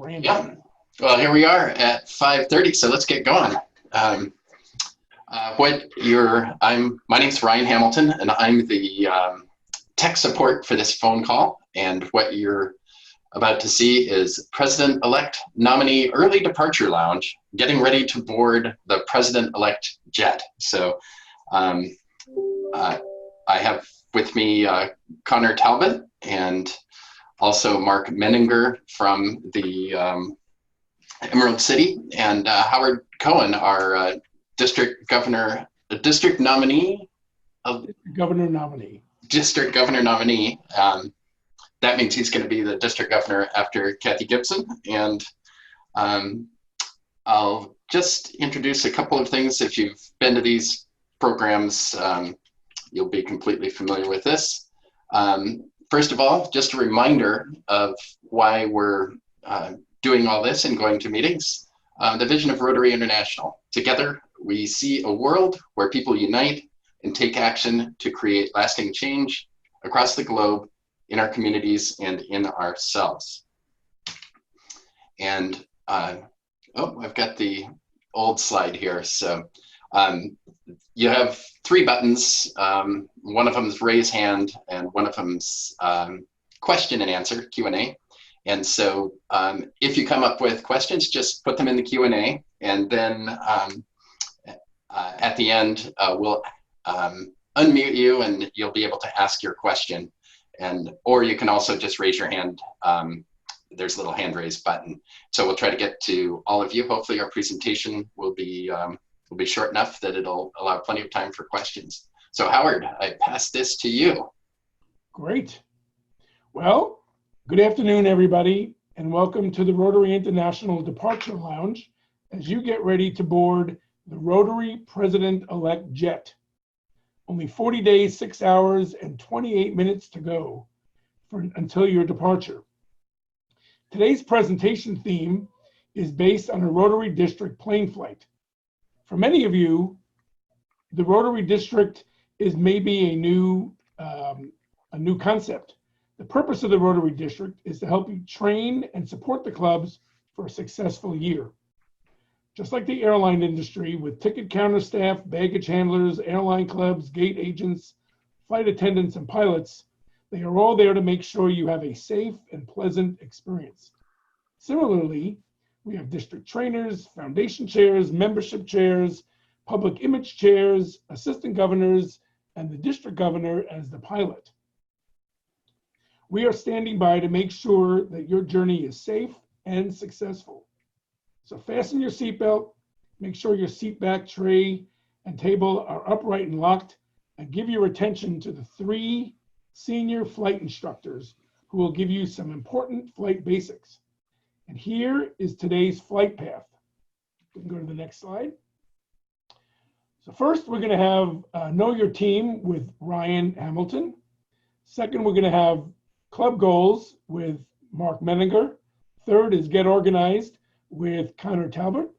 Randy. Yeah. Well, here we are at 5:30, so let's get going. My name's Ryan Hamilton, and I'm the tech support for this phone call. And what you're about to see is President-elect Nominee Early Departure Lounge, getting ready to board the President-elect jet. So I have with me Connor Talbot and also Mark Menninger from the Emerald City, and Howard Cohen, our district nominee. District governor nominee. That means he's going to be the district governor after Kathy Gibson. And I'll just introduce a couple of things. If you've been to these programs, you'll be completely familiar with this. First of all, just a reminder of why we're doing all this and going to meetings. The vision of Rotary International. Together, we see a world where people unite and take action to create lasting change across the globe, in our communities, and in ourselves. And, I've got the old slide here. So you have three buttons. One of them is raise hand, and one of them's question and answer, Q&A. And so if you come up with questions, just put them in the Q&A, and then at the end, we'll unmute you and you'll be able to ask your question. Or you can also just raise your hand. There's a little hand raise button. So we'll try to get to all of you. Hopefully our presentation will be short enough that it'll allow plenty of time for questions. So Howard, I pass this to you. Great. Well, good afternoon, everybody, and welcome to the Rotary International Departure Lounge as you get ready to board the Rotary President-elect jet. Only 40 days, 6 hours, and 28 minutes to go until your departure. Today's presentation theme is based on a Rotary District plane flight. For many of you, the Rotary District is maybe a new concept. The purpose of the Rotary District is to help you train and support the clubs for a successful year. Just like the airline industry, with ticket counter staff, baggage handlers, airline clubs, gate agents, flight attendants, and pilots, they are all there to make sure you have a safe and pleasant experience. Similarly, we have district trainers, foundation chairs, membership chairs, public image chairs, assistant governors, and the district governor as the pilot. We are standing by to make sure that your journey is safe and successful. So fasten your seatbelt, make sure your seat back tray and table are upright and locked, and give your attention to the 3 senior flight instructors who will give you some important flight basics. And here is today's flight path. We can go to the next slide. So first, we're going to have Know Your Team with Ryan Hamilton. Second, we're going to have Club Goals with Mark Menninger. Third is Get Organized with Connor Talbot.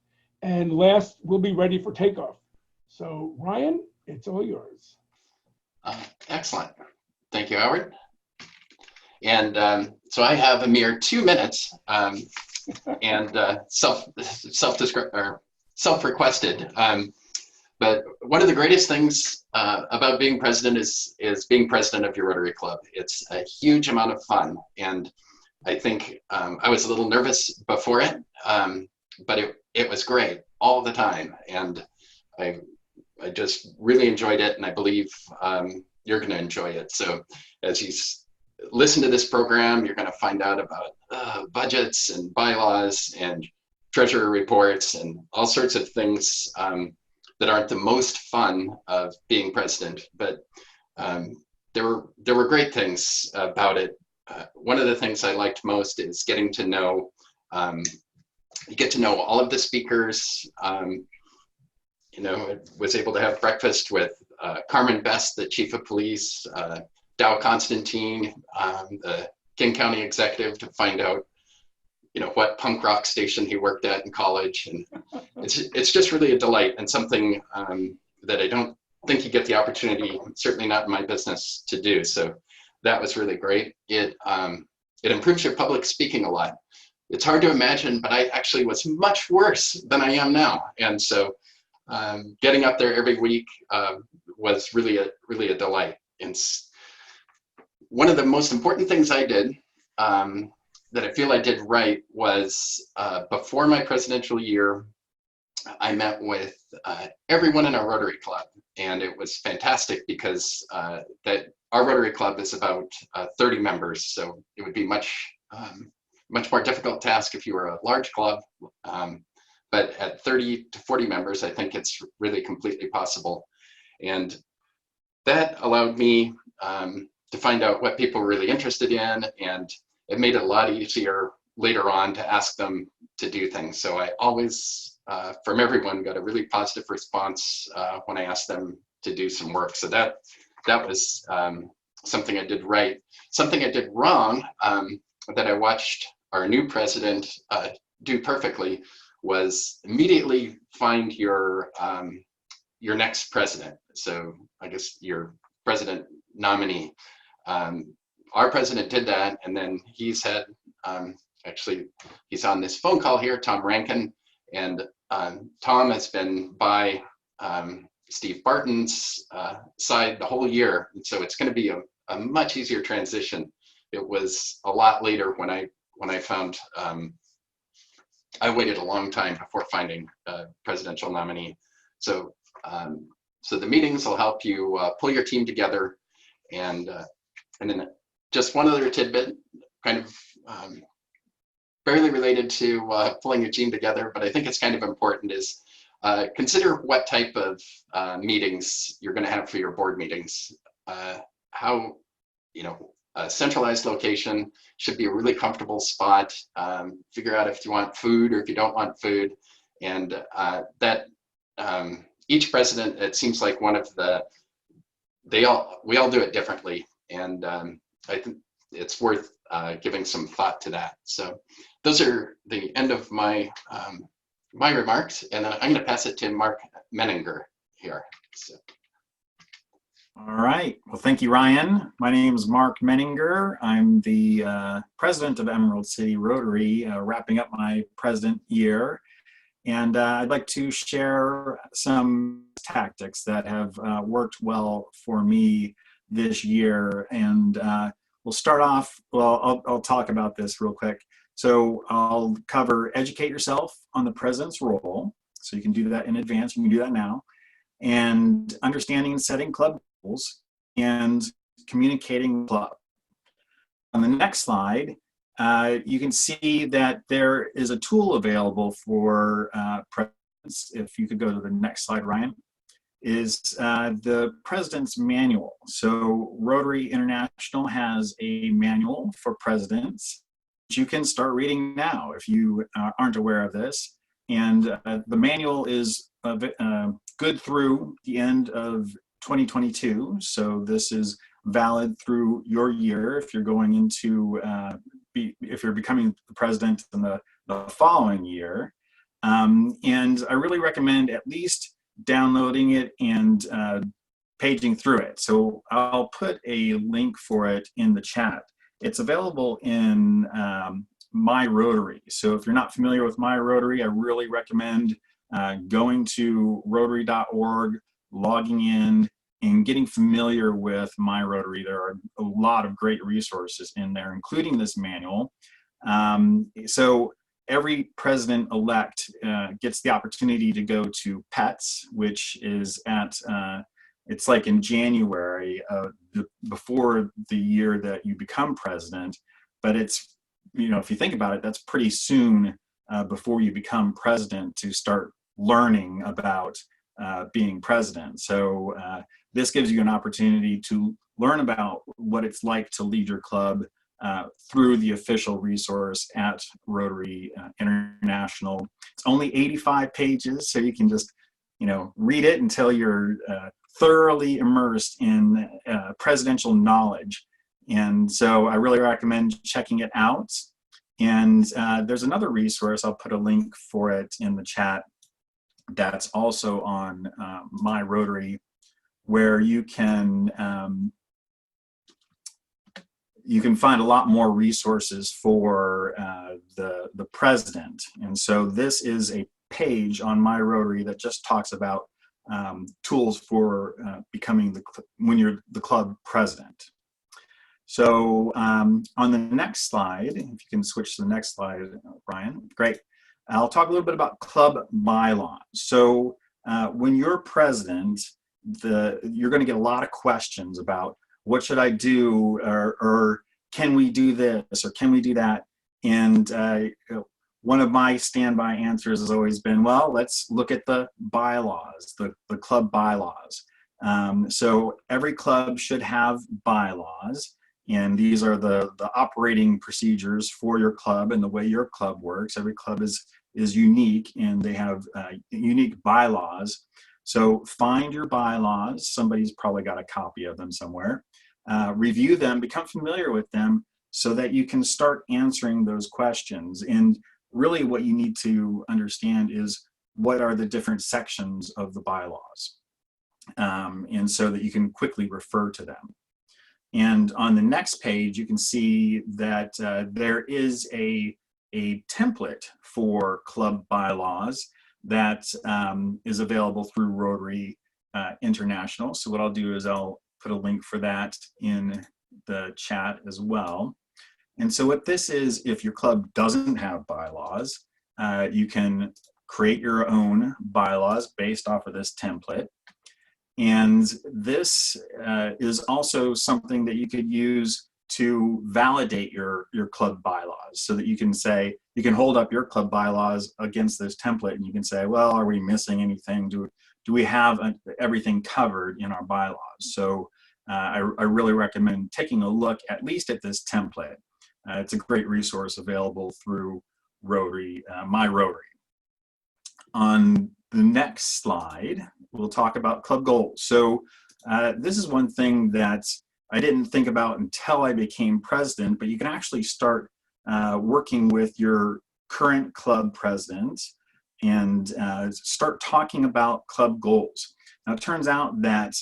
And last, we'll be ready for takeoff. So Ryan, it's all yours. Excellent. Thank you, Howard. And so I have a mere 2 minutes and self-requested. But one of the greatest things about being president is being president of your Rotary Club. It's a huge amount of fun. And I think I was a little nervous before it, but it was great all the time. And I just really enjoyed it, and I believe you're going to enjoy it. So as you listen to this program, you're going to find out about budgets and bylaws and treasurer reports and all sorts of things that aren't the most fun of being president, but there were great things about it. One of the things I liked most is getting to know, you get to know all of the speakers. You know, I was able to have breakfast with Carmen Best, the chief of police, Dow Constantine, the King County executive, to find out, you know, what punk rock station he worked at in college. And it's just really a delight, and something that I don't think you get the opportunity, certainly not in my business, to do. So that was really great. It improves your public speaking a lot. it's hard to imagine, but I actually was much worse than I am now. And so getting up there every week was really a delight. And one of the most important things I did that I feel I did right was before my presidential year, I met with everyone in our Rotary Club, and it was fantastic because that our Rotary Club is about 30 members, so it would be much more difficult task if you were a large club. But at 30 to 40 members, I think it's really completely possible. And that allowed me to find out what people were really interested in, and it made it a lot easier later on to ask them to do things. So I always, from everyone, got a really positive response when I asked them to do some work. So that was something I did right. Something I did wrong that I watched our new president do perfectly was immediately find your next president. So I guess your president nominee. Our president did that, and then he's had, actually, he's on this phone call here, Tom Rankin, and Tom has been by Steve Barton's side the whole year, and so it's going to be a much easier transition. It was a lot later when I found, I waited a long time before finding a presidential nominee. So, so the meetings will help you pull your team together, and then just one other tidbit, kind of barely related to pulling your team together, but I think it's kind of important, is consider what type of meetings you're going to have for your board meetings. How, a centralized location should be a really comfortable spot. Figure out if you want food or if you don't want food, and that each president, it seems like one of the, we all do it differently, and I think it's worth giving some thought to that. So those are the end of my my remarks, and then I'm going to pass it to Mark Menninger here. So. All right. Well, thank you, Ryan. My name is Mark Menninger. I'm the president of Emerald City Rotary, wrapping up my president year. And I'd like to share some tactics that have worked well for me this year. And we'll start off, well, I'll talk about this real quick. So I'll cover educate yourself on the president's role. So you can do that in advance, you can do that now. And understanding and setting club goals and communicating with club. On the next slide, you can see that there is a tool available for presidents. If you could go to the next slide, Ryan, is the President's Manual. So Rotary International has a manual for presidents that you can start reading now if you aren't aware of this. And the manual is good through the end of 2022. So this is valid through your year if you're going into, if you're becoming the president in the following year. And I really recommend at least downloading it and paging through it. So I'll put a link for it in the chat. It's available in My Rotary. So if you're not familiar with My Rotary, I really recommend going to rotary.org, logging in, and getting familiar with My Rotary. There are a lot of great resources in there, including this manual. So every president-elect gets the opportunity to go to PETS, which is at, it's like in January, before the year that you become president, but it's, if you think about it, that's pretty soon before you become president to start learning about being president. So this gives you an opportunity to learn about what it's like to lead your club through the official resource at Rotary International. It's only 85 pages, so you can just, read it until you're thoroughly immersed in presidential knowledge. And so I really recommend checking it out. And there's another resource, I'll put a link for it in the chat, that's also on My Rotary, where you can you can find a lot more resources for the president. And so this is a page on My Rotary that just talks about tools for becoming when you're the club president. So on the next slide, if you can switch to the next slide, Brian, great. I'll talk a little bit about club bylaws. So when you're president, you're going to get a lot of questions about what should I do, or can we do this, or can we do that? And one of my standby answers has always been, well, let's look at the bylaws, the club bylaws. So every club should have bylaws, and these are the operating procedures for your club and the way your club works. Every club is unique, and they have unique bylaws. So find your bylaws. Somebody's probably got a copy of them somewhere. Review them, become familiar with them so that you can start answering those questions. And really what you need to understand is what are the different sections of the bylaws, and so that you can quickly refer to them. And on the next page, you can see that there is a template for club bylaws that is available through Rotary International. So what I'll do is I'll put a link for that in the chat as well. And so what this is, if your club doesn't have bylaws, you can create your own bylaws based off of this template. And this is also something that you could use to validate your club bylaws, so that you can say, you can hold up your club bylaws against this template, and you can say, well, are we missing anything? Do we have everything covered in our bylaws? So I really recommend taking a look at least at this template. It's a great resource available through Rotary, My Rotary. On the next slide, we'll talk about club goals. So this is one thing that I didn't think about until I became president, but you can actually start working with your current club president and start talking about club goals. Now, it turns out that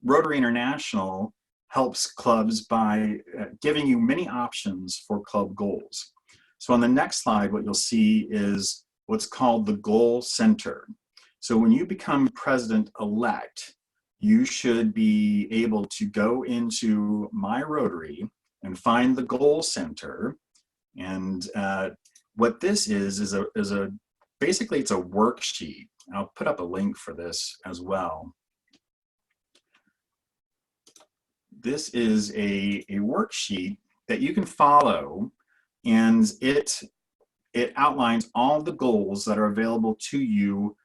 Rotary International helps clubs by giving you many options for club goals. So on the next slide, what you'll see is what's called the Goal Center. So when you become president-elect, you should be able to go into My Rotary and find the Goal Center. And what this is basically it's a worksheet. I'll put up a link for this as well. This is a worksheet that you can follow, and it outlines all the goals that are available to you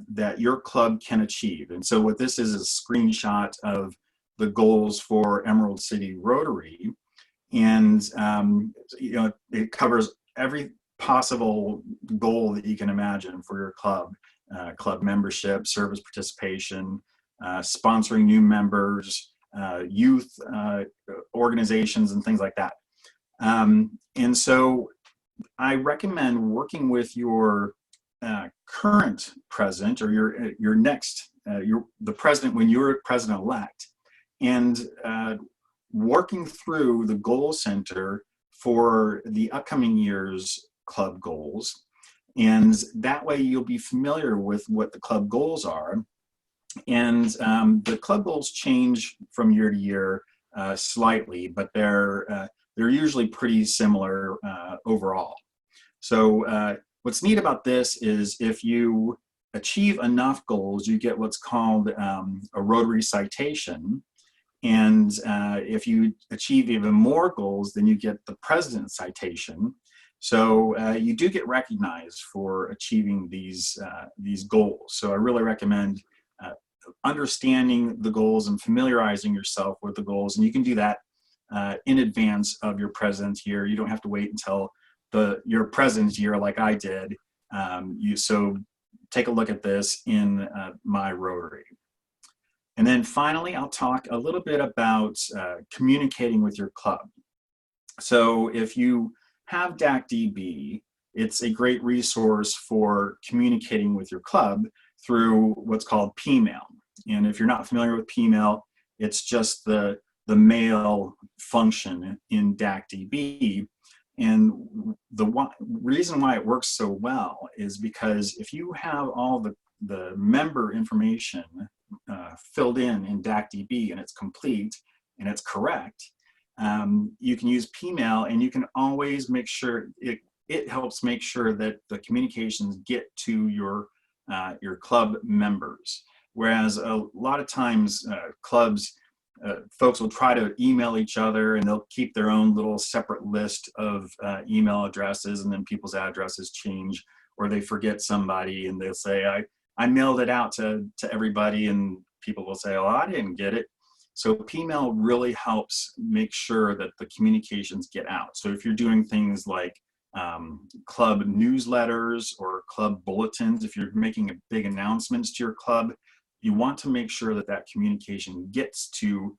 that your club can achieve. And so what this is a screenshot of the goals for Emerald City Rotary. And you know, it covers every possible goal that you can imagine for your club. Club membership, service participation, sponsoring new members, youth organizations, and things like that. And so I recommend working with your current president, or your next, the president when you're president-elect, and working through the Goal Center for the upcoming year's club goals. And that way you'll be familiar with what the club goals are. And the club goals change from year to year slightly, but they're usually pretty similar overall. So what's neat about this is if you achieve enough goals, you get what's called a Rotary citation. And if you achieve even more goals, then you get the President's citation. So you do get recognized for achieving these goals. So I really recommend understanding the goals and familiarizing yourself with the goals. And you can do that in advance of your president's year. You don't have to wait until your president's year like I did. So take a look at this in My Rotary. And then finally, I'll talk a little bit about communicating with your club. So if you have DACDB, it's a great resource for communicating with your club through what's called Pmail. And if you're not familiar with Pmail, it's just the the mail function in DACDB. And the reason why it works so well is because if you have all the member information filled in DACDB and it's complete and it's correct, you can use PMail, and you can always make sure it helps make sure that the communications get to your club members. Whereas a lot of times clubs, folks will try to email each other, and they'll keep their own little separate list of email addresses, and then people's addresses change, or they forget somebody and they'll say, I mailed it out to everybody, and people will say, oh, I didn't get it. So PMail really helps make sure that the communications get out. So if you're doing things like club newsletters or club bulletins, if you're making big announcements to your club, you want to make sure that that communication gets to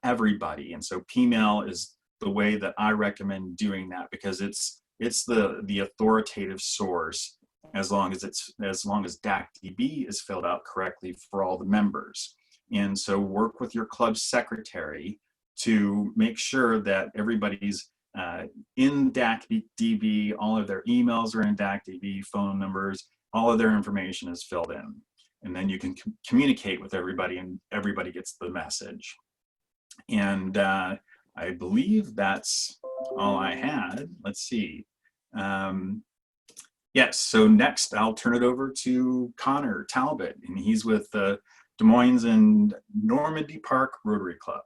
everybody. And so PMail is the way that I recommend doing that, because it's the authoritative source as long as DACDB is filled out correctly for all the members. And so work with your club secretary to make sure that everybody's in DACDB, all of their emails are in DACDB, phone numbers, all of their information is filled in. And then you can communicate with everybody, and everybody gets the message. And I believe that's all I had. Let's see. Yes, so next I'll turn it over to Connor Talbot, and he's with Des Moines and Normandy Park Rotary Club.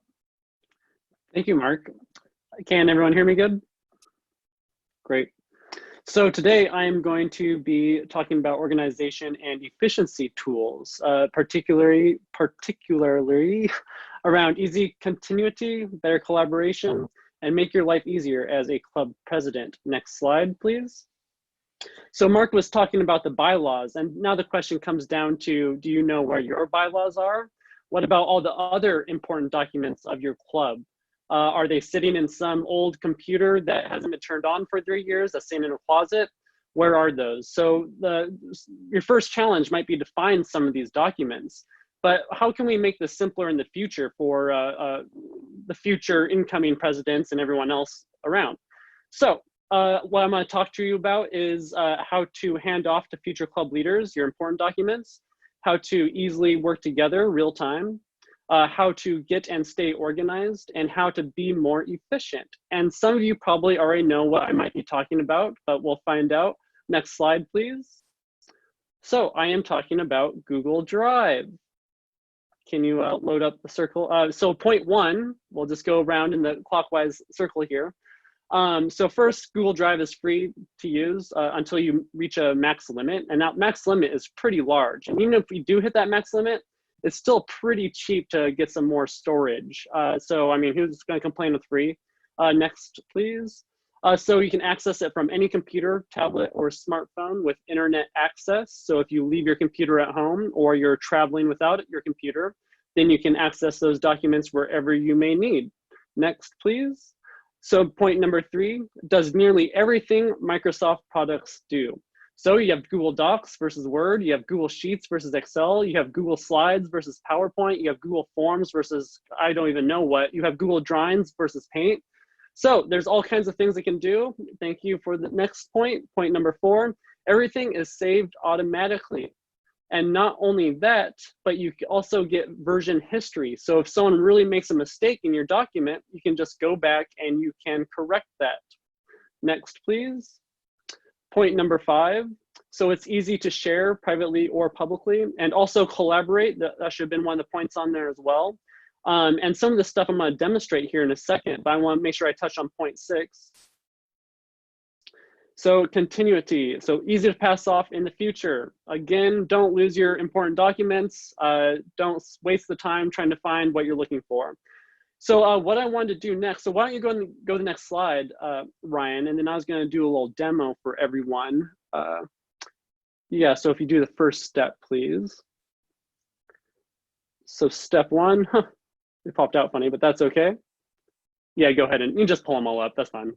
Thank you, Mark. Can everyone hear me good? Great. So today I am going to be talking about organization and efficiency tools, particularly around easy continuity, better collaboration, and make your life easier as a club president. Next slide, please. So Mark was talking about the bylaws, and now the question comes down to, do you know where your bylaws are? What about all the other important documents of your club? Are they sitting in some old computer that hasn't been turned on for 3 years, that's sitting in a closet? Where are those? So your first challenge might be to find some of these documents, but how can we make this simpler in the future for the future incoming presidents and everyone else around? So what I'm going to talk to you about is how to hand off to future club leaders your important documents, how to easily work together real time, how to get and stay organized, and how to be more efficient. And some of you probably already know what I might be talking about, but we'll find out. Next slide, please. So I am talking about Google Drive. Can you load up the circle? So point one, we'll just go around in the clockwise circle here. So first, Google Drive is free to use until you reach a max limit. And that max limit is pretty large. And even if we do hit that max limit, it's still pretty cheap to get some more storage. So, I mean, who's going to complain with free? Next, please. So you can access it from any computer, tablet, or smartphone with internet access. So if you leave your computer at home or you're traveling without your computer, then you can access those documents wherever you may need. Next, please. So point number 3, does nearly everything Microsoft products do. So you have Google Docs versus Word, you have Google Sheets versus Excel, you have Google Slides versus PowerPoint, you have Google Forms versus I don't even know what, you have Google Drawings versus Paint. So there's all kinds of things it can do. Thank you for the next point. Point number 4, everything is saved automatically. And not only that, but you also get version history. So if someone really makes a mistake in your document, you can just go back and you can correct that. Next, please. Point number 5. So it's easy to share privately or publicly, and also collaborate. That should have been one of the points on there as well. And some of the stuff I'm going to demonstrate here in a second, but I want to make sure I touch on point 6. So continuity, so easy to pass off in the future. Again, don't lose your important documents. Don't waste the time trying to find what you're looking for. So what I wanted to do next, so why don't you go to the next slide, Ryan, and then I was going to do a little demo for everyone. Yeah, so if you do the first step, please. So step 1, it popped out funny, but that's okay. Yeah, go ahead and you can just pull them all up, that's fine.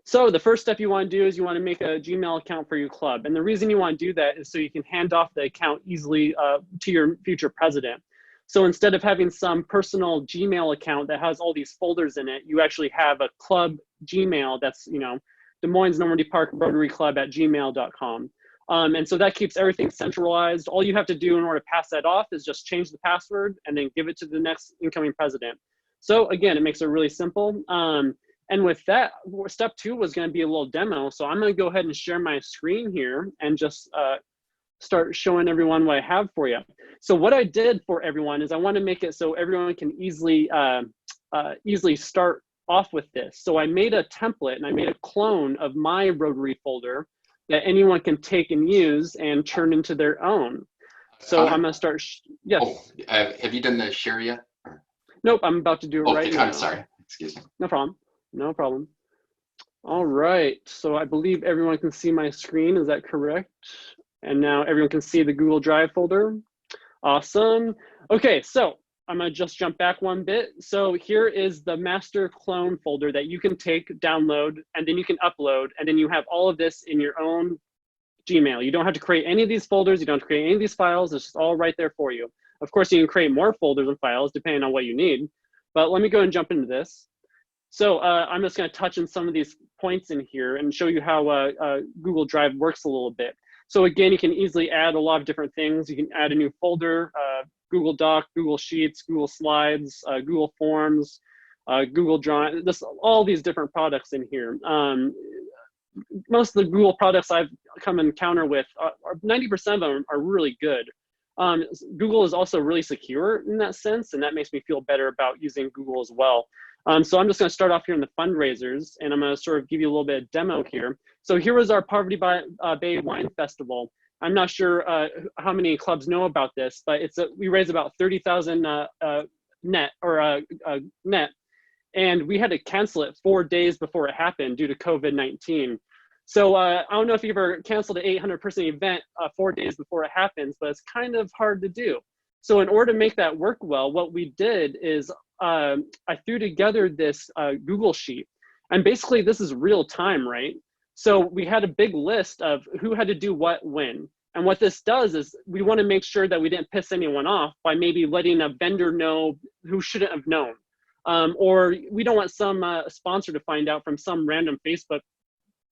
So the first step you want to do is you want to make a Gmail account for your club. And the reason you want to do that is so you can hand off the account easily to your future president. So instead of having some personal Gmail account that has all these folders in it, you actually have a club Gmail that's, Des Moines Normandy Park Rotary Club at gmail.com. And so that keeps everything centralized. All you have to do in order to pass that off is just change the password and then give it to the next incoming president. So again, it makes it really simple. And with that, step 2 was going to be a little demo. So I'm going to go ahead and share my screen here and just start showing everyone what I have for you. So what I did for everyone is I want to make it so everyone can easily start off with this. So I made a template and I made a clone of my Rotary folder that anyone can take and use and turn into their own. So Connor? I'm going to start. Yes. Oh, have you done the share yet? Nope, I'm about to do it right now. I'm sorry. Excuse me. No problem. No problem. All right. So I believe everyone can see my screen. Is that correct? And now everyone can see the Google Drive folder. Awesome. Okay, so I'm going to just jump back one bit. So here is the master clone folder that you can take, download, and then you can upload. And then you have all of this in your own Gmail. You don't have to create any of these folders. You don't have to create any of these files. It's just all right there for you. Of course, you can create more folders and files depending on what you need. But let me go and jump into this. So I'm just going to touch on some of these points in here and show you how Google Drive works a little bit. So again, you can easily add a lot of different things. You can add a new folder, Google Doc, Google Sheets, Google Slides, Google Forms, Google Drawing, all these different products in here. Most of the Google products I've come encounter with, 90% of them are really good. Google is also really secure in that sense, and that makes me feel better about using Google as well. So I'm just going to start off here in the fundraisers, and I'm going to sort of give you a little bit of demo here. So here was our Poverty Bay Wine Festival. I'm not sure how many clubs know about this, but we raised about 30,000 net, and we had to cancel it 4 days before it happened due to COVID-19. So I don't know if you've ever canceled an 800-person event 4 days before it happens, but it's kind of hard to do. So in order to make that work well, what we did is I threw together this Google Sheet. And basically, this is real time, right? So we had a big list of who had to do what when. And what this does is we want to make sure that we didn't piss anyone off by maybe letting a vendor know who shouldn't have known. Or we don't want some sponsor to find out from some random Facebook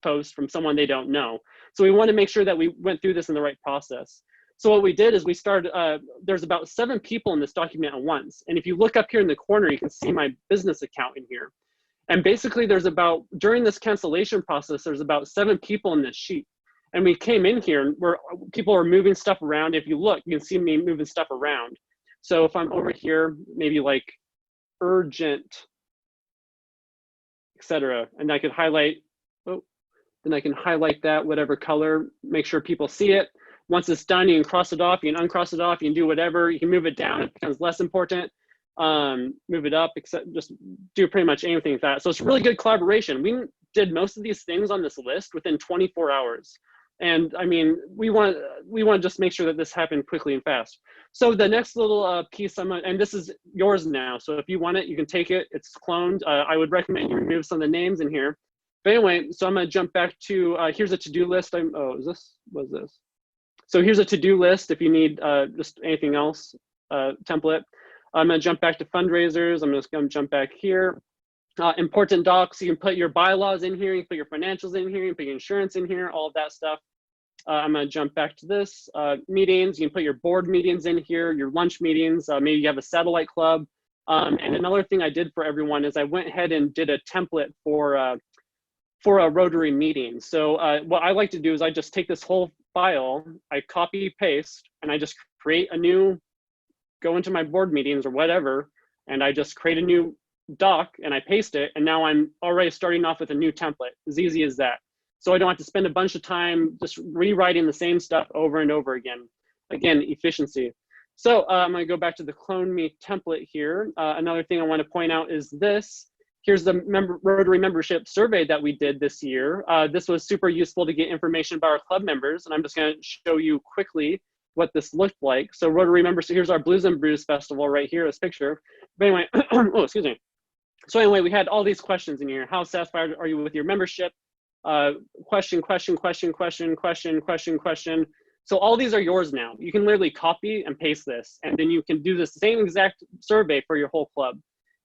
post from someone they don't know. So we want to make sure that we went through this in the right process. So what we did is we started, there's about 7 people in this document at once. And if you look up here in the corner, you can see my business account in here. And basically during this cancellation process, there's about 7 people in this sheet. And we came in here and people are moving stuff around. If you look, you can see me moving stuff around. So if I'm over here, maybe like urgent, etc. And I could highlight, then I can highlight that, whatever color, make sure people see it. Once it's done, you can cross it off, you can uncross it off, you can do whatever, you can move it down, it becomes less important, move it up, except just do pretty much anything with that. So it's really good collaboration. We did most of these things on this list within 24 hours. And I mean, we want to just make sure that this happened quickly and fast. So the next little piece, and this is yours now. So if you want it, you can take it, it's cloned. I would recommend you remove some of the names in here. But anyway, so I'm gonna jump back to, here's a to-do list. What is this? So here's a to-do list if you need just anything else, template. I'm gonna jump back to fundraisers. I'm just gonna jump back here. Important docs, you can put your bylaws in here, you can put your financials in here, you can put your insurance in here, all of that stuff. I'm gonna jump back to this. Meetings, you can put your board meetings in here, your lunch meetings, maybe you have a satellite club. And another thing I did for everyone is I went ahead and did a template for a Rotary meeting. So what I like to do is I just take this whole file, I copy paste, and I just create go into my board meetings or whatever, and I just create a new doc and I paste it, and now I'm already starting off with a new template, as easy as that. So I don't have to spend a bunch of time just rewriting the same stuff over and over again. Again, efficiency. So I'm gonna go back to the Clone Me template here. Another thing I wanna point out is this. Here's the Rotary membership survey that we did this year. This was super useful to get information about our club members, and I'm just gonna show you quickly what this looked like. So Rotary members, so here's our Blues and Brews Festival right here, this picture. But anyway, oh, excuse me. So anyway, we had all these questions in here. How satisfied are you with your membership? Question. So all these are yours now. You can literally copy and paste this, and then you can do the same exact survey for your whole club.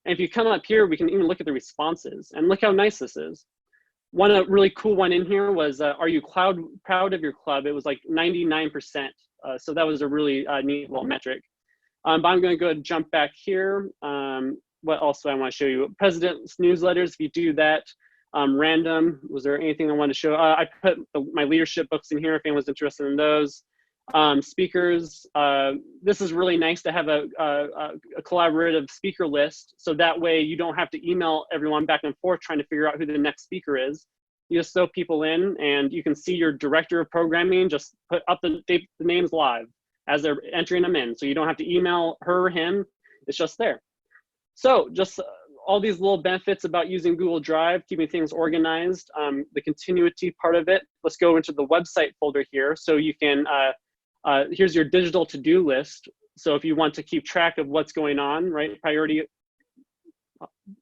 And if you come up here, we can even look at the responses, and look how nice this is. One really cool one in here was, are you proud of your club? It was like 99%. So that was a really neat little metric. But I'm gonna go and jump back here. What else do I wanna show you? President's newsletters, if you do that. Random, was there anything I wanted to show? I put my leadership books in here if anyone's interested in those. Speakers, this is really nice to have a collaborative speaker list, so that way you don't have to email everyone back and forth trying to figure out who the next speaker is. You just throw people in, and you can see your director of programming just put up the names live as they're entering them in, so you don't have to email her or him, it's just there. So just all these little benefits about using Google Drive, keeping things organized, the continuity part of it. Let's go into the website folder here. So you can, here's your digital to-do list. So if you want to keep track of what's going on, right? Priority,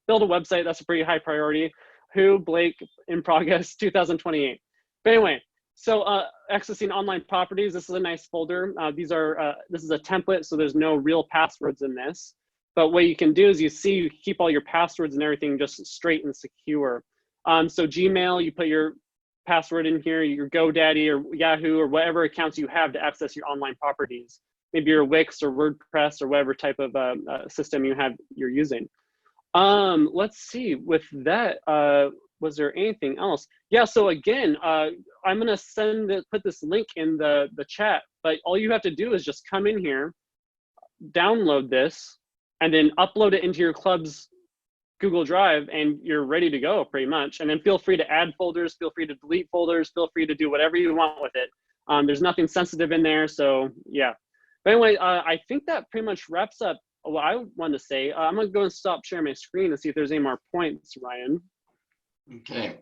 build a website, that's a pretty high priority. Who, Blake, in progress, 2028. But anyway, so accessing online properties, this is a nice folder. This is a template, so there's no real passwords in this. But what you can do is you keep all your passwords and everything just straight and secure. So Gmail, you put your password in here, your GoDaddy or Yahoo or whatever accounts you have to access your online properties. Maybe your Wix or WordPress or whatever type of system you're using. Let's see, with that, was there anything else? Yeah, so again, I'm gonna put this link in the chat, but all you have to do is just come in here, download this, and then upload it into your club's Google Drive, and you're ready to go pretty much. And then feel free to add folders, feel free to delete folders, feel free to do whatever you want with it. There's nothing sensitive in there, so yeah. But anyway, I think that pretty much wraps up what I wanted to say. I'm gonna go and stop sharing my screen and see if there's any more points, Ryan. Okay.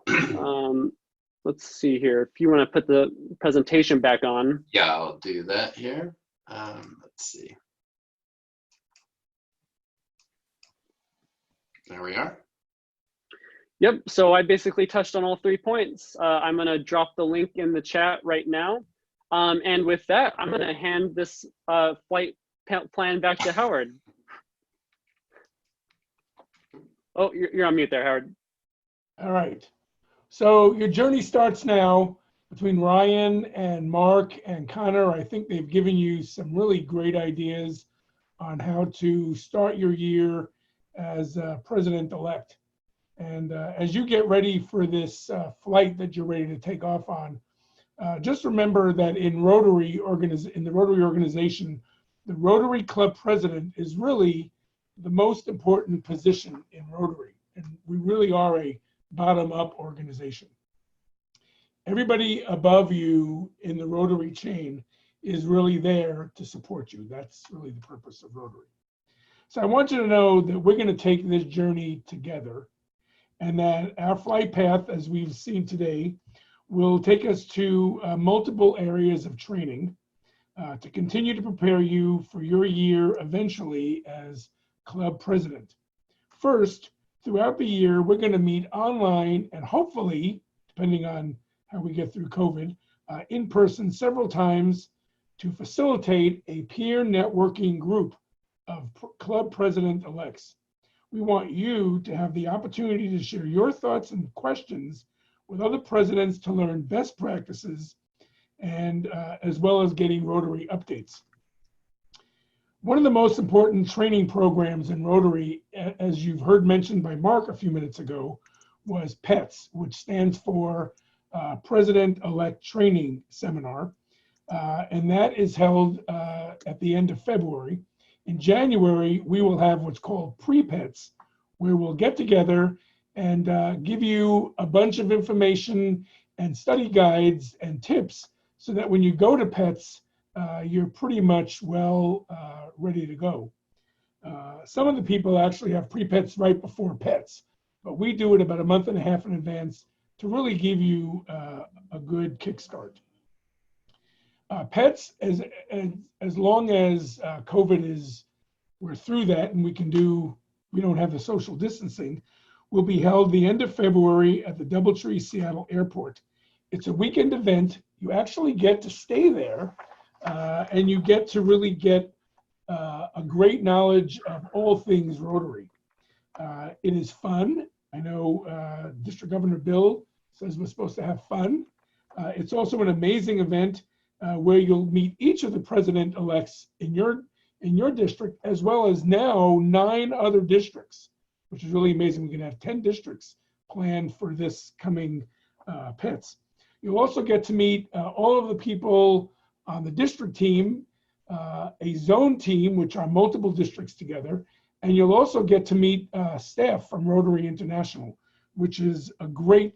Let's see here. If you wanna put the presentation back on. Yeah, I'll do that here. Let's see. There we are. Yep, so I basically touched on all 3 points. I'm gonna drop the link in the chat right now. And with that, I'm gonna hand this flight plan back to Howard. Oh, you're on mute there, Howard. All right. So your journey starts now between Ryan and Mark and Connor. I think they've given you some really great ideas on how to start your year as president-elect. And as you get ready for this flight that you're ready to take off on, just remember that in the Rotary organization, the Rotary Club president is really the most important position in Rotary. And we really are a bottom-up organization. Everybody above you in the Rotary chain is really there to support you. That's really the purpose of Rotary. So I want you to know that we're going to take this journey together, and that our flight path, as we've seen today, will take us to multiple areas of training to continue to prepare you for your year eventually as club president. First, throughout the year, we're going to meet online and hopefully, depending on how we get through COVID, in person several times to facilitate a peer networking group of club president-elects. We want you to have the opportunity to share your thoughts and questions with other presidents to learn best practices and as well as getting Rotary updates. One of the most important training programs in Rotary, as you've heard mentioned by Mark a few minutes ago, was PETS, which stands for President-Elect Training Seminar. And that is held at the end of February. In January, we will have what's called pre-PETS, where we'll get together and give you a bunch of information and study guides and tips so that when you go to PETS, you're pretty much ready to go. Some of the people actually have pre-PETS right before PETS, but we do it about a month and a half in advance to really give you a good kickstart. PETS, as long as COVID we're through that and we don't have the social distancing, will be held the end of February at the Doubletree Seattle Airport. It's a weekend event. You actually get to stay there and you get to really get a great knowledge of all things Rotary. It is fun. I know District Governor Bill says we're supposed to have fun. It's also an amazing event where you'll meet each of the president-elects in your district, as well as now 9 other districts, which is really amazing. We can have 10 districts planned for this coming PITS. You'll also get to meet all of the people on the district team, a zone team, which are multiple districts together, and you'll also get to meet staff from Rotary International, which is a great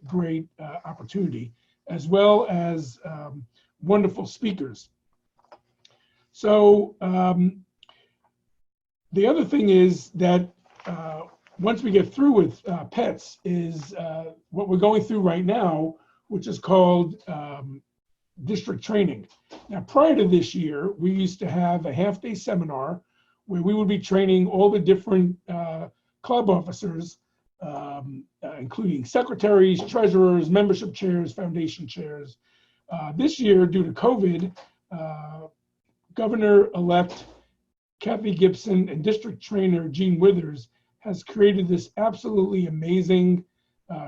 opportunity, as well as wonderful speakers. So the other thing is that once we get through with PETS is what we're going through right now, which is called district training. Now, prior to this year, we used to have a half-day seminar where we would be training all the different club officers, including secretaries, treasurers, membership chairs, foundation chairs. This year, due to COVID, Governor-elect Kathy Gibson and District Trainer Gene Withers has created this absolutely amazing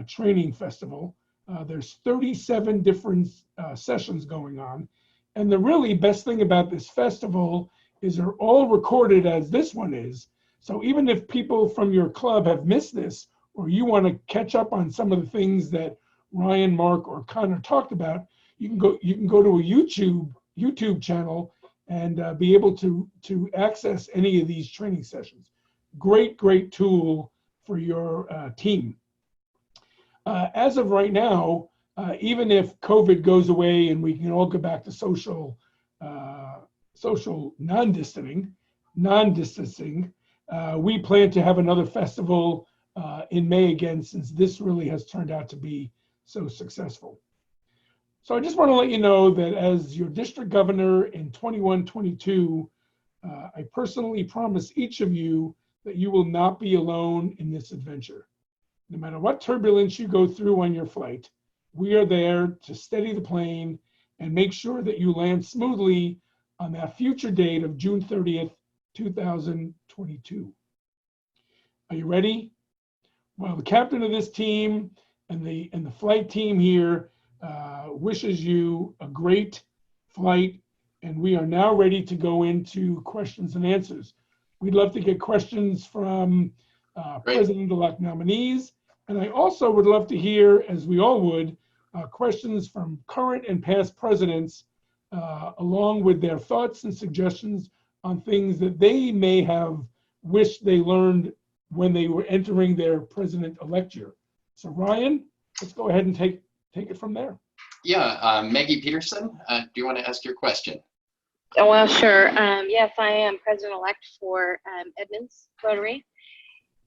training festival. There's 37 different sessions going on. And the really best thing about this festival is they're all recorded as this one is. So even if people from your club have missed this, or you want to catch up on some of the things that Ryan, Mark, or Connor talked about, you can go to a YouTube channel and be able to access any of these training sessions. Great tool for your team. As of right now, even if COVID goes away and we can all go back to social non-distancing, we plan to have another festival in May again, since this really has turned out to be so successful. So I just want to let you know that as your district governor in 21-22, I personally promise each of you that you will not be alone in this adventure. No matter what turbulence you go through on your flight, we are there to steady the plane and make sure that you land smoothly on that future date of June 30th, 2022. Are you ready? Well, the captain of this team and the flight team here wishes you a great flight, and we are now ready to go into questions and answers. We'd love to get questions from President-elect nominees, and I also would love to hear, as we all would, questions from current and past presidents, along with their thoughts and suggestions on things that they may have wished they learned when they were entering their president-elect year. So Ryan, let's go ahead and take it from there. Yeah, Maggie Peterson, do you want to ask your question? Oh, well, sure. Yes, I am president-elect for Edmonds Rotary.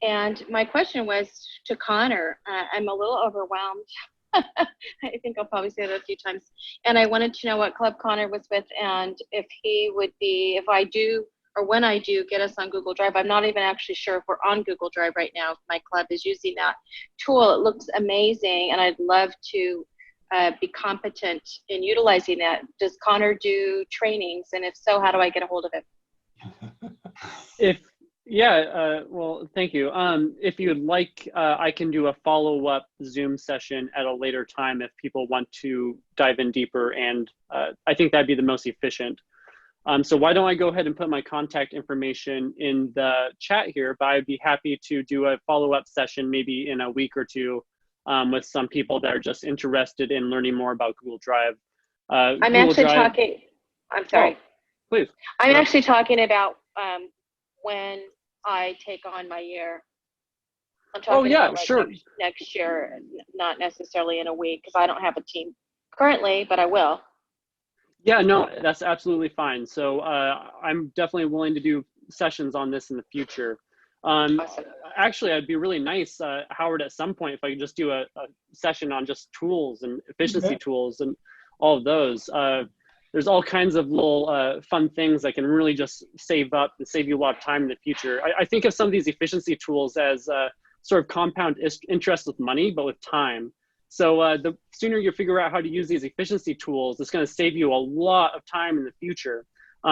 And my question was to Connor. I'm a little overwhelmed. I think I'll probably say that a few times. And I wanted to know what club Connor was with, and if he would be, if I do, or when I do get us on Google Drive. I'm not even actually sure if we're on Google Drive right now. If my club is using that tool. It looks amazing, and I'd love to be competent in utilizing that. Does Connor do trainings? And if so, how do I get a hold of him? Well, thank you. If you'd like, I can do a follow-up Zoom session at a later time if people want to dive in deeper, and I think that'd be the most efficient. So why don't I go ahead and put my contact information in the chat here, but I'd be happy to do a follow-up session maybe in a week or two with some people that are just interested in learning more about Google Drive. I'm sorry. Oh, please. I'm actually talking about when I take on my year. I'm talking about sure. Next year, not necessarily in a week, because I don't have a team currently, but I will. Yeah, no, that's absolutely fine. So I'm definitely willing to do sessions on this in the future. Awesome. Actually, it'd be really nice, Howard, at some point, if I could just do a session on just tools and efficiency tools and all of those. There's all kinds of little fun things that can really just save up and save you a lot of time in the future. I think of some of these efficiency tools as sort of compound interest with money, but with time. So the sooner you figure out how to use these efficiency tools, it's going to save you a lot of time in the future.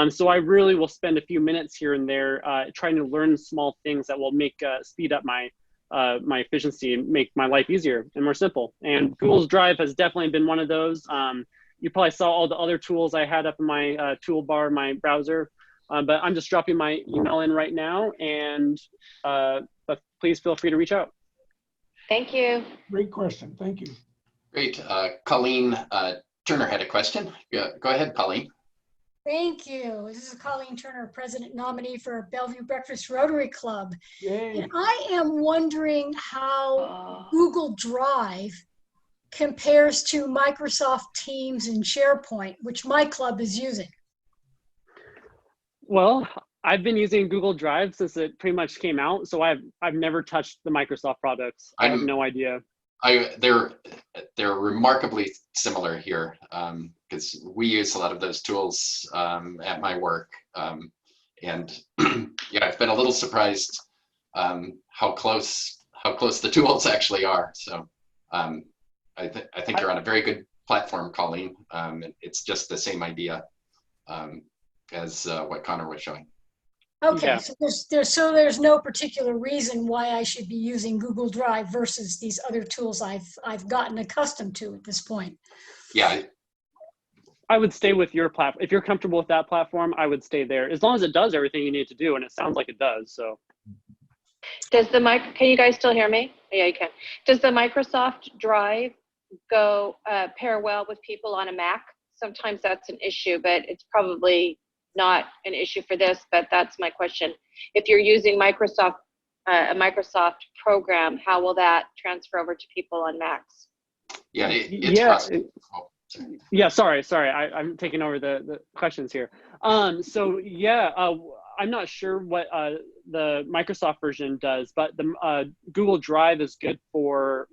So I really will spend a few minutes here and there trying to learn small things that will make speed up my my efficiency and make my life easier and more simple. And Google's Drive has definitely been one of those. You probably saw all the other tools I had up in my toolbar, my browser, but I'm just dropping my email in right now, and but please feel free to reach out. Thank you. Great question. Thank you. Great. Colleen Turner had a question. Go ahead, Colleen. Thank you. This is Colleen Turner, President Nominee for Bellevue Breakfast Rotary Club. Yay. And I am wondering how Google Drive compares to Microsoft Teams and SharePoint, which my club is using. Well, I've been using Google Drive since it pretty much came out, so I've never touched the Microsoft products. I have no idea. They're remarkably similar here because we use a lot of those tools at my work, and yeah, I've been a little surprised how close the tools actually are. So I think you're on a very good platform, Colleen. It's just the same idea as what Connor was showing. Okay, Yeah. so there's no particular reason why I should be using Google Drive versus these other tools I've gotten accustomed to at this point. Yeah. I would stay with your platform. If you're comfortable with that platform, I would stay there, as long as it does everything you need to do, and it sounds like it does. So, Does the can you guys still hear me? Yeah, you can. Does the Microsoft Drive pair well with people on a Mac? Sometimes that's an issue, but it's probably not an issue for this, but that's my question. If you're using a Microsoft program, how will that transfer over to people on Macs? Yeah, yeah, sorry, I'm taking over the questions here. So yeah, I'm not sure what the Microsoft version does, but the Google Drive is good for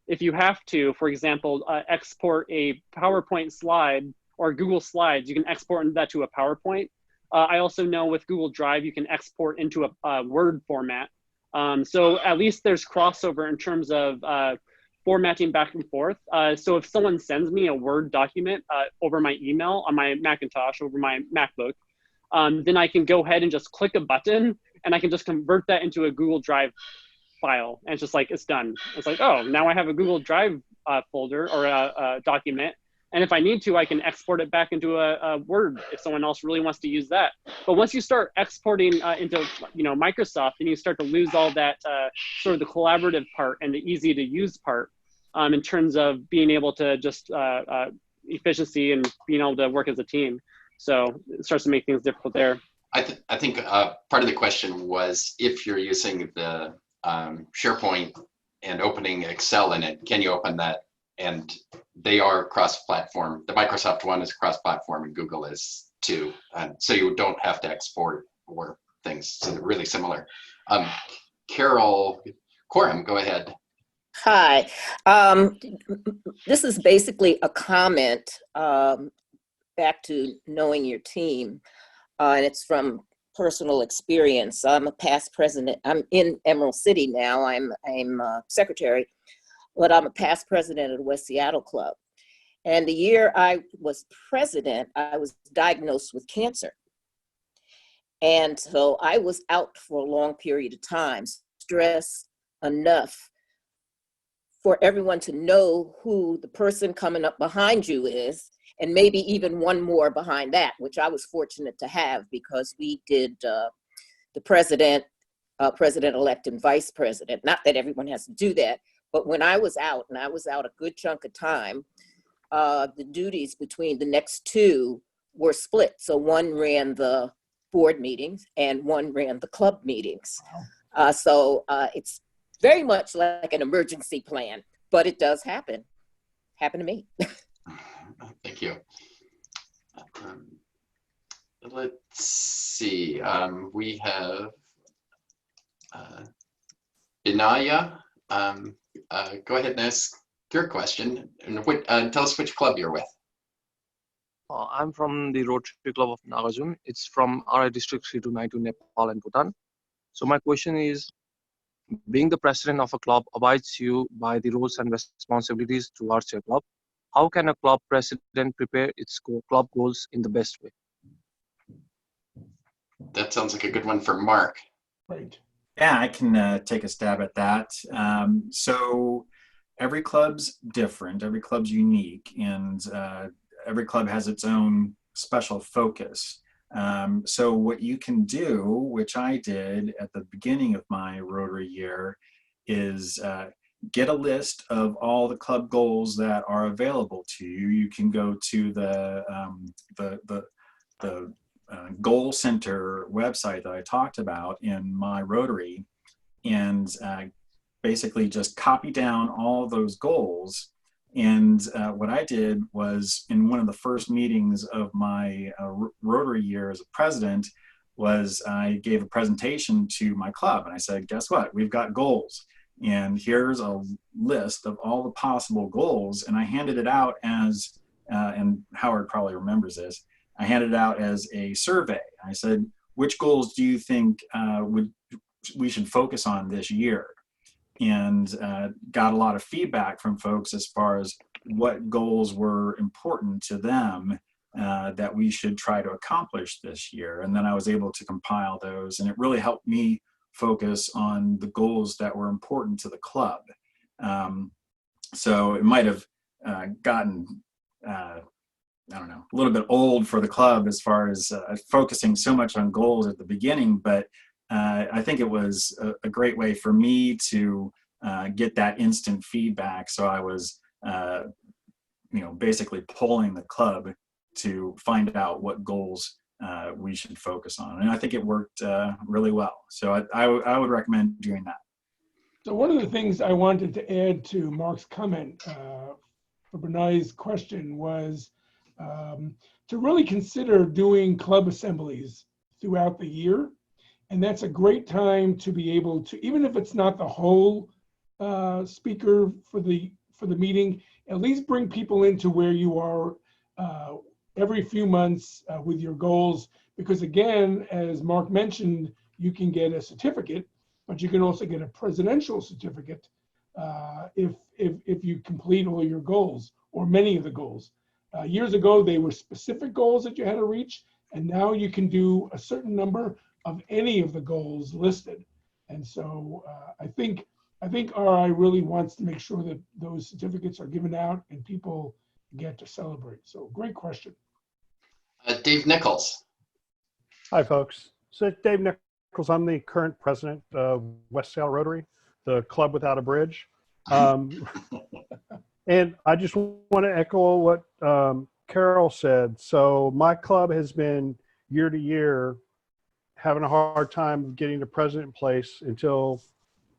if you have to, for example, export a PowerPoint slide or Google Slides. You can export that to a PowerPoint. I also know with Google Drive, you can export into a Word format. So at least there's crossover in terms of formatting back and forth. So if someone sends me a Word document over my email on my Macintosh, over my MacBook, then I can go ahead and just click a button and I can just convert that into a Google Drive file. And it's just like, it's done. It's like, oh, now I have a Google Drive folder or a document. And if I need to, I can export it back into a Word if someone else really wants to use that. But once you start exporting into Microsoft, then you start to lose all that sort of the collaborative part and the easy to use part in terms of being able to just efficiency and being able to work as a team. So it starts to make things difficult there. I think part of the question was if you're using the SharePoint and opening Excel in it, can you open that? And they are cross-platform. The Microsoft one is cross-platform and Google is too. So you don't have to export or things. So they're really similar. Carol Coram, go ahead. Hi. This is basically a comment back to knowing your team. And it's from personal experience. I'm a past president. I'm in Emerald City now. I'm secretary. But I'm a past president of the West Seattle Club. And the year I was president, I was diagnosed with cancer. And so I was out for a long period of time, stress enough for everyone to know who the person coming up behind you is, and maybe even one more behind that, which I was fortunate to have because we did the president, president-elect and vice president. Not that everyone has to do that. But when I was out, and I was out a good chunk of time, the duties between the next two were split. So one ran the board meetings and one ran the club meetings. So it's very much like an emergency plan, but it does happen. Happened to me. Thank you. Let's see. We have Inaya. Go ahead and ask your question and tell us which club you're with. I'm from the Rotary Club of Nagarjun. It's from RI District 3292, Nepal and Bhutan. So my question is, being the president of a club abides you by the rules and responsibilities towards your club. How can a club president prepare its club goals in the best way? That sounds like a good one for Mark. Right. Yeah, I can take a stab at that. So every club's different, every club's unique, and every club has its own special focus. So what you can do, which I did at the beginning of my Rotary year, is get a list of all the club goals that are available to you. You can go to the goal center website that I talked about in my Rotary, and basically just copy down all of those goals. And what I did was, in one of the first meetings of my Rotary year as a president, was I gave a presentation to my club, and I said, guess what, we've got goals, and here's a list of all the possible goals. And I handed it out as, and Howard probably remembers this, I handed it out as a survey. I said, which goals do you think we should focus on this year? And got a lot of feedback from folks as far as what goals were important to them that we should try to accomplish this year. And then I was able to compile those, and it really helped me focus on the goals that were important to the club. So it might have gotten I don't know, a little bit old for the club as far as focusing so much on goals at the beginning, but I think it was a great way for me to get that instant feedback. So I was, basically polling the club to find out what goals we should focus on. And I think it worked really well. So I would recommend doing that. So one of the things I wanted to add to Mark's comment for Benai's question was to really consider doing club assemblies throughout the year. And that's a great time to be able to, even if it's not the whole speaker for the meeting, at least bring people into where you are every few months with your goals. Because again, as Mark mentioned, you can get a certificate, but you can also get a presidential certificate if you complete all your goals or many of the goals. Years ago, they were specific goals that you had to reach, and now you can do a certain number of any of the goals listed. And so I think RI really wants to make sure that those certificates are given out and people get to celebrate. So great question. Dave Nichols. Hi, folks. So Dave Nichols, I'm the current president of West Sale Rotary, the club without a bridge. And I just want to echo what Carol said. So my club has been year to year having a hard time getting the president in place until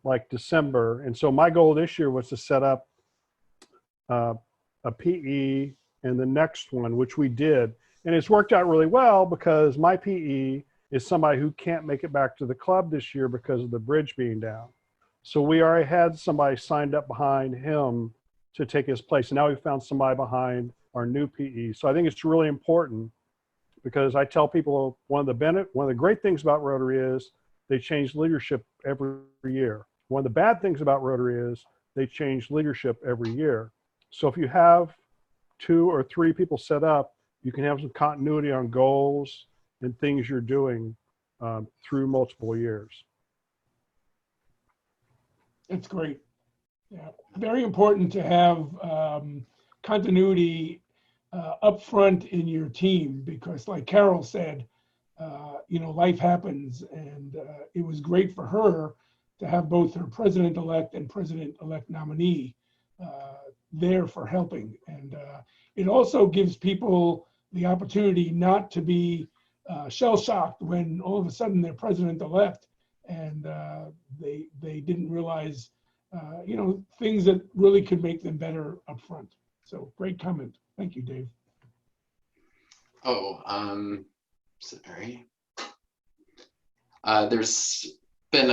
like December. And so my goal this year was to set up a PE and the next one, which we did. And it's worked out really well because my PE is somebody who can't make it back to the club this year because of the bridge being down. So we already had somebody signed up behind him to take his place. And now we found somebody behind our new PE. So I think it's really important because I tell people one of the great things about Rotary is they change leadership every year. One of the bad things about Rotary is they change leadership every year. So if you have 2 or 3 people set up, you can have some continuity on goals and things you're doing through multiple years. It's great. Yeah, very important to have continuity up front in your team because like Carol said, life happens, and it was great for her to have both her president-elect and president-elect nominee there for helping. And it also gives people the opportunity not to be shell-shocked when all of a sudden they're president-elect and they didn't realize things that really could make them better up front. So great comment. Thank you, Dave. Oh, sorry. There's been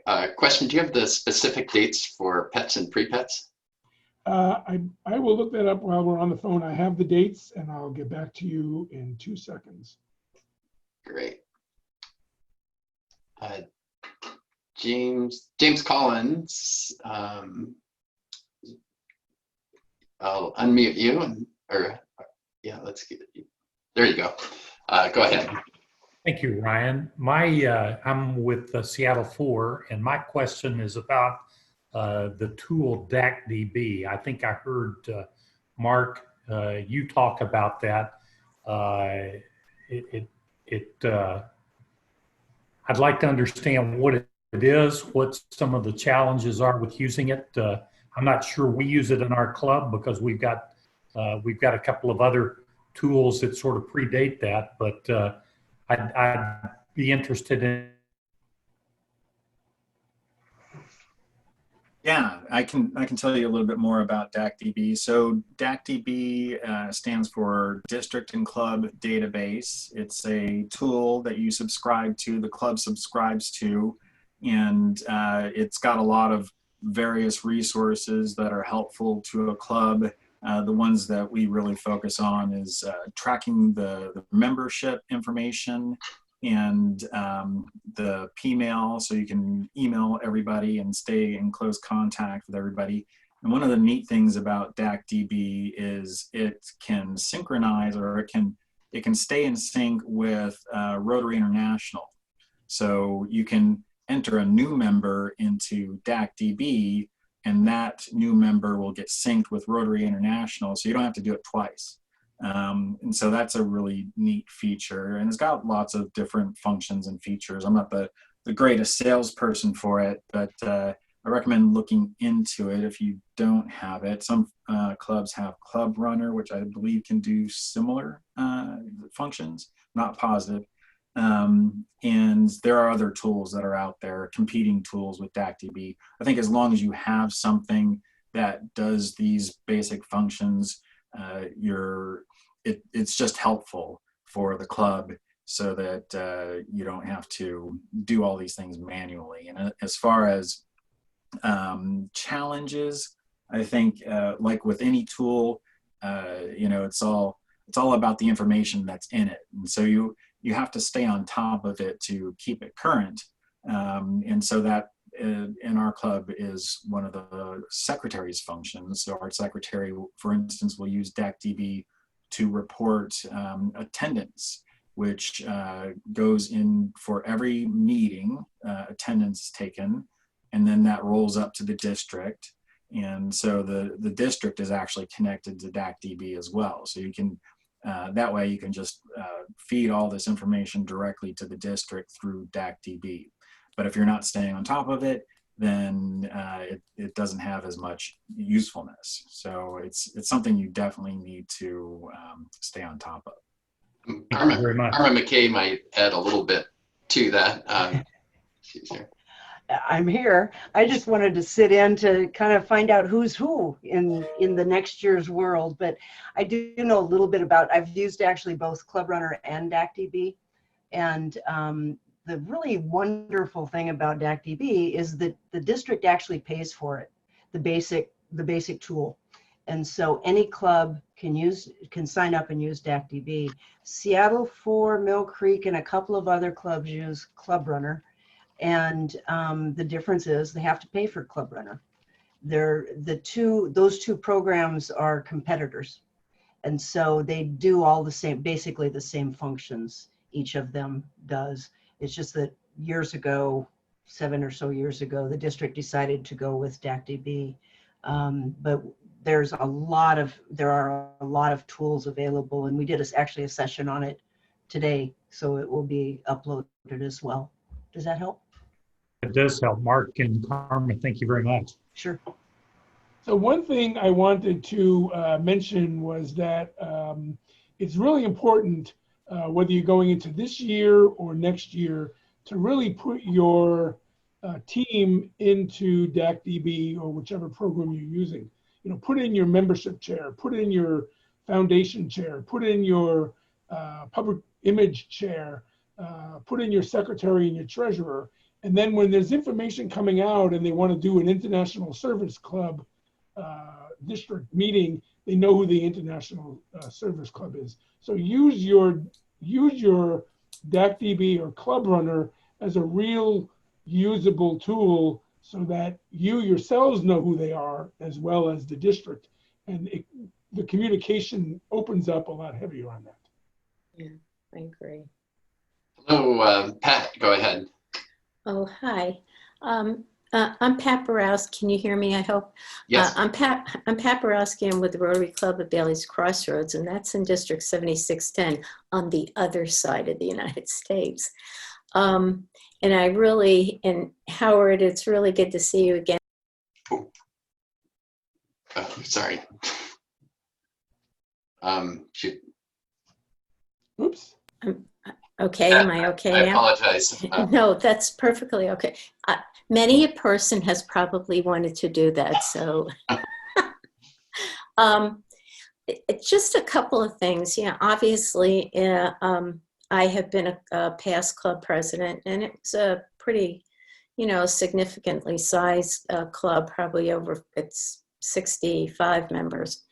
a question. Do you have the specific dates for pets and pre-pets? I will look that up while we're on the phone. I have the dates and I'll get back to you in 2 seconds. Great. James Collins. I'll unmute you yeah, let's get it. There you go. Go ahead. Thank you, Ryan. I'm with Seattle 4, and my question is about the tool DACDB. I think I heard Mark, you talk about that. I'd like to understand what it is, what some of the challenges are with using it. I'm not sure we use it in our club because we've got a couple of other tools that sort of predate that, but I'd be interested in. Yeah, I can tell you a little bit more about DACDB. So DACDB stands for District and Club Database. It's a tool that you subscribe to, the club subscribes to, and it's got a lot of various resources that are helpful to a club. The ones that we really focus on is tracking the membership information and the P-mail, so you can email everybody and stay in close contact with everybody. And one of the neat things about DACDB is it can synchronize, or it can stay in sync with Rotary International. So you can enter a new member into DACDB, and that new member will get synced with Rotary International, so you don't have to do it twice. And so that's a really neat feature, and it's got lots of different functions and features. I'm not the greatest salesperson for it, but I recommend looking into it if you don't have it. Some clubs have Club Runner, which I believe can do similar functions, not positive. And there are other tools that are out there, competing tools with DACDB. I think as long as you have something that does these basic functions, it's just helpful for the club so that you don't have to do all these things manually. And as far as challenges, I think like with any tool, it's all about the information that's in it. And so you have to stay on top of it to keep it current. And so that in our club is one of the secretary's functions. So our secretary, for instance, will use DACDB to report attendance, which goes in for every meeting, attendance is taken, and then that rolls up to the district. And so the district is actually connected to DACDB as well. So you can, that way you can just feed all this information directly to the district through DACDB. But if you're not staying on top of it, then it doesn't have as much usefulness. So it's something you definitely need to stay on top of. Karma McKay might add a little bit to that. She's here. I'm here. I just wanted to sit in to kind of find out who's who in the next year's world. But I do know a little bit about, I've used actually both Club Runner and DACDB. And the really wonderful thing about DACDB is that the district actually pays for it, the basic tool. And so any club can sign up and use DACDB. Seattle 4, Mill Creek, and a couple of other clubs use Club Runner. And the difference is they have to pay for Club Runner. Those two programs are competitors. And so they do all the same, basically the same functions each of them does. It's just that years ago, 7 or so years ago, the district decided to go with DACDB. But there are a lot of tools available, and we did actually a session on it today, so it will be uploaded as well. Does that help? It does help. Mark and Carmen, thank you very much. Sure. So one thing I wanted to mention was that it's really important, whether you're going into this year or next year, to really put your team into DACDB or whichever program you're using. Put in your membership chair, put in your foundation chair, put in your public image chair, put in your secretary and your treasurer. And then when there's information coming out and they want to do an international service club district meeting, they know who the international service club is. So use your DACDB or Club Runner as a real usable tool so that you yourselves know who they are as well as the district. And the communication opens up a lot heavier on that. Yeah, I agree. Hello, Pat, go ahead. Oh, hi. I'm Pat Borowski. Can you hear me, I hope? Yes. I'm Pat Borowski. I'm with the Rotary Club of Bailey's Crossroads, and that's in District 7610 on the other side of the United States. And Howard, it's really good to see you again. Oh, sorry. Shoot. Oops. Okay, am I okay now? I apologize. No, that's perfectly okay. Many a person has probably wanted to do that, so. Just a couple of things. Yeah, obviously, I have been a past club president, and it's a pretty, significantly sized club, probably over, it's 65 members.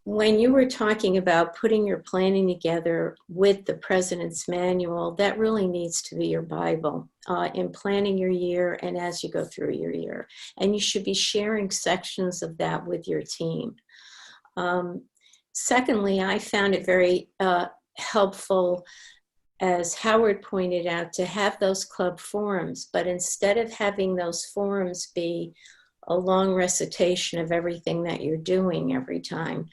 When you were talking about putting your planning together with the President's Manual, that really needs to be your Bible in planning your year and as you go through your year. And you should be sharing sections of that with your team. Secondly, I found it very helpful, as Howard pointed out, to have those club forums, but instead of having those forums be a long recitation of everything that you're doing every time,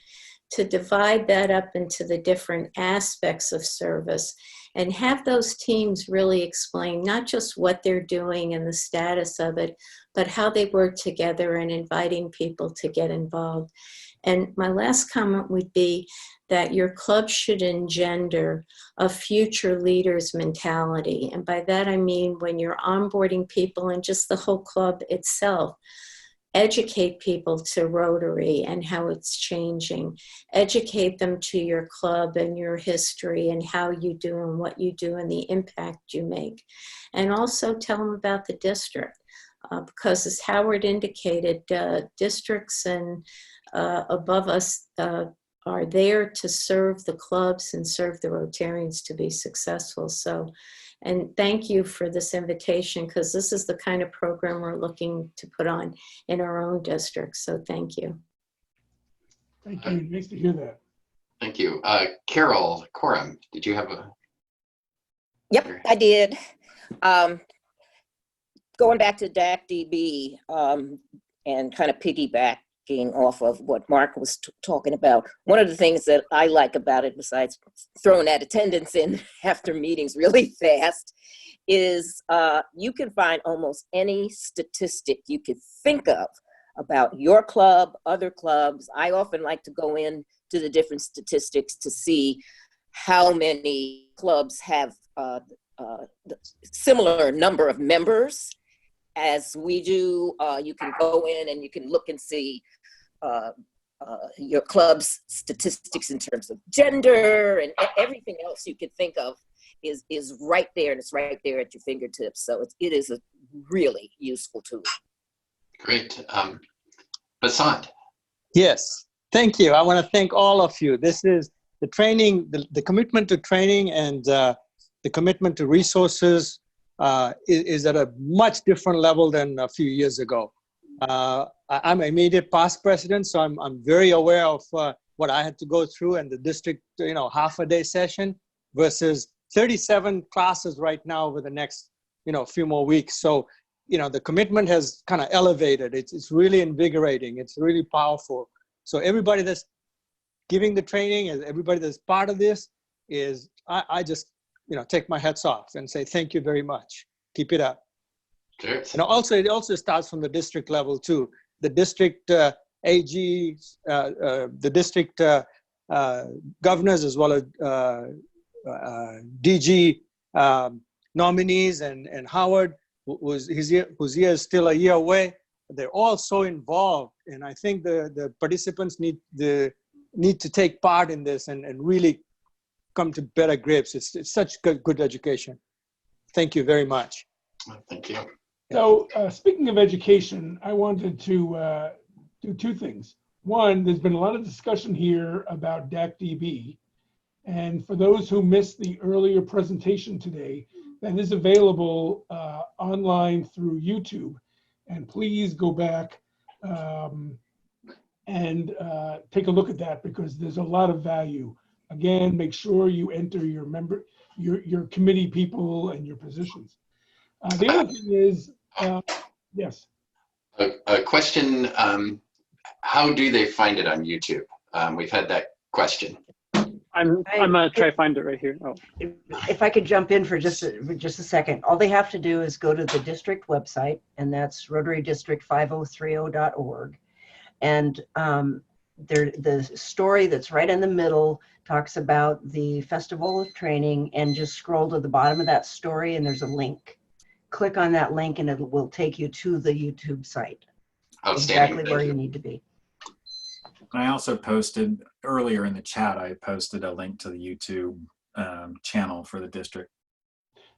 to divide that up into the different aspects of service and have those teams really explain not just what they're doing and the status of it, but how they work together and inviting people to get involved. And my last comment would be that your club should engender a future leaders mentality. And by that, I mean when you're onboarding people and just the whole club itself, educate people to Rotary and how it's changing. Educate them to your club and your history and how you do and what you do and the impact you make. And also tell them about the district. Because as Howard indicated, districts and above us are there to serve the clubs and serve the Rotarians to be successful. So, and thank you for this invitation, because this is the kind of program we're looking to put on in our own district. So thank you. Thank you. Nice to hear that. Thank you. Carol Coram, did you have a? Yep, I did. Going back to DAC-DB and kind of piggybacking off of what Mark was talking about, one of the things that I like about it, besides throwing that attendance in after meetings really fast, is you can find almost any statistic you could think of about your club, other clubs. I often like to go in to the different statistics to see how many clubs have similar number of members as we do. You can go in and you can look and see your club's statistics in terms of gender and everything else you could think of is right there, and it's right there at your fingertips. So it is a really useful tool. Great. Basant. Yes, thank you. I want to thank all of you. This is the training, the commitment to training and the commitment to resources is at a much different level than a few years ago. I'm an immediate past president, so I'm very aware of what I had to go through and the district, half-a-day session versus 37 classes right now over the next, few more weeks. So, the commitment has kind of elevated. It's really invigorating. It's really powerful. So everybody that's giving the training and everybody that's part of this is, I just, take my hats off and say, thank you very much. Keep it up. Sure. And also, it also starts from the district level too. The district AGs, the district governors, as well as DG nominees, and Howard, who's here is still a year away. They're all so involved, and I think the participants need to take part in this and really come to better grips. It's such good education. Thank you very much. Thank you. So speaking of education, I wanted to do two things. One, there's been a lot of discussion here about DAC-DB, And for those who missed the earlier presentation today, that is available online through YouTube. And please go back and take a look at that, because there's a lot of value. Again, make sure you enter your committee people and your positions. The other thing is, yes. A question, how do they find it on YouTube? We've had that question. I'm gonna try to find it right here. Oh. If I could jump in for just a second. All they have to do is go to the district website, and that's rotarydistrict5030.org. And the story that's right in the middle talks about the Festival of Training, and just scroll to the bottom of that story and there's a link. Click on that link and it will take you to the YouTube site. Exactly where you need to be. I also posted earlier in the chat, I posted a link to the YouTube channel for the district.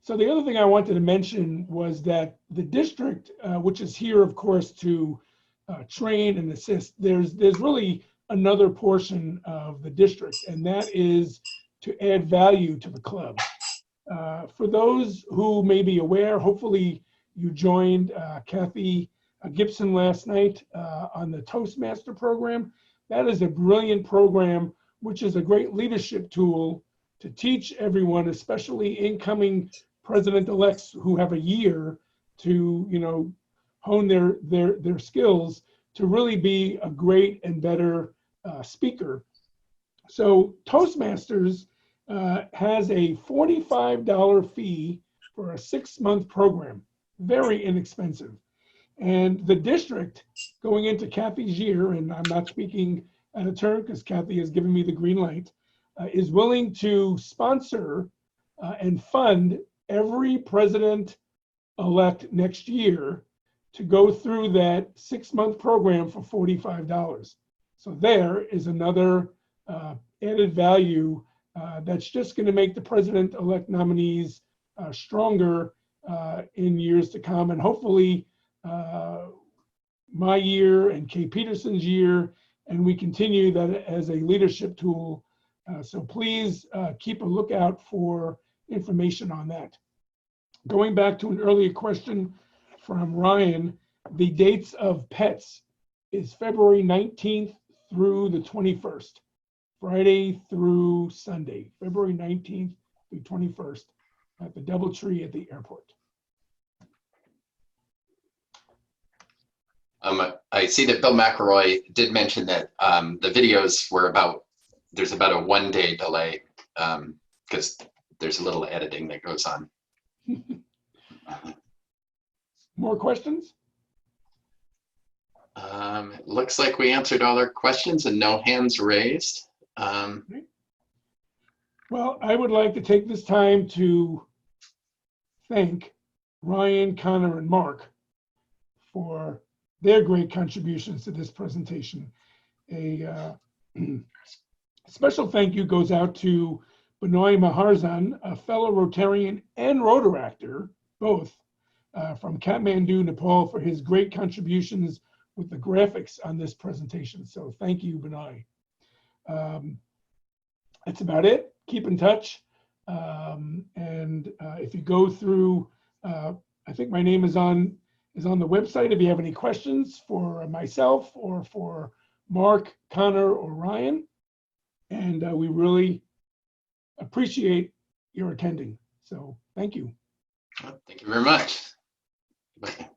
So the other thing I wanted to mention was that the district, which is here, of course, to train and assist, there's really another portion of the district, and that is to add value to the club. For those who may be aware, hopefully you joined Kathy Gibson last night on the Toastmaster program. That is a brilliant program, which is a great leadership tool to teach everyone, especially incoming president-elects who have a year to, hone their skills to really be a great and better speaker. So Toastmasters has a $45 fee for a 6-month program, very inexpensive. And the district, going into Kathy's year, and I'm not speaking out of turn because Kathy has given me the green light, is willing to sponsor and fund every president-elect next year to go through that 6-month program for $45. So there is another added value that's just going to make the president-elect nominees stronger in years to come, and hopefully my year and Kay Peterson's year, and we continue that as a leadership tool. So please keep a lookout for information on that. Going back to an earlier question from Ryan, the dates of PETS is February 19th through the 21st, Friday through Sunday, February 19th through 21st at the DoubleTree at the airport. I see that Bill McElroy did mention that the videos were there's about a 1-day delay because there's a little editing that goes on. More questions? It looks like we answered all our questions and no hands raised. Well, I would like to take this time to thank Ryan, Connor, and Mark for their great contributions to this presentation. A special thank you goes out to Benoit Maharzan, a fellow Rotarian and Rotaractor, both from Kathmandu, Nepal, for his great contributions with the graphics on this presentation. So thank you, Benoit. That's about it. Keep in touch. And if you go through, I think my name is on the website if you have any questions for myself or for Mark, Connor, or Ryan. And we really appreciate your attending. So thank you. Thank you very much. Bye.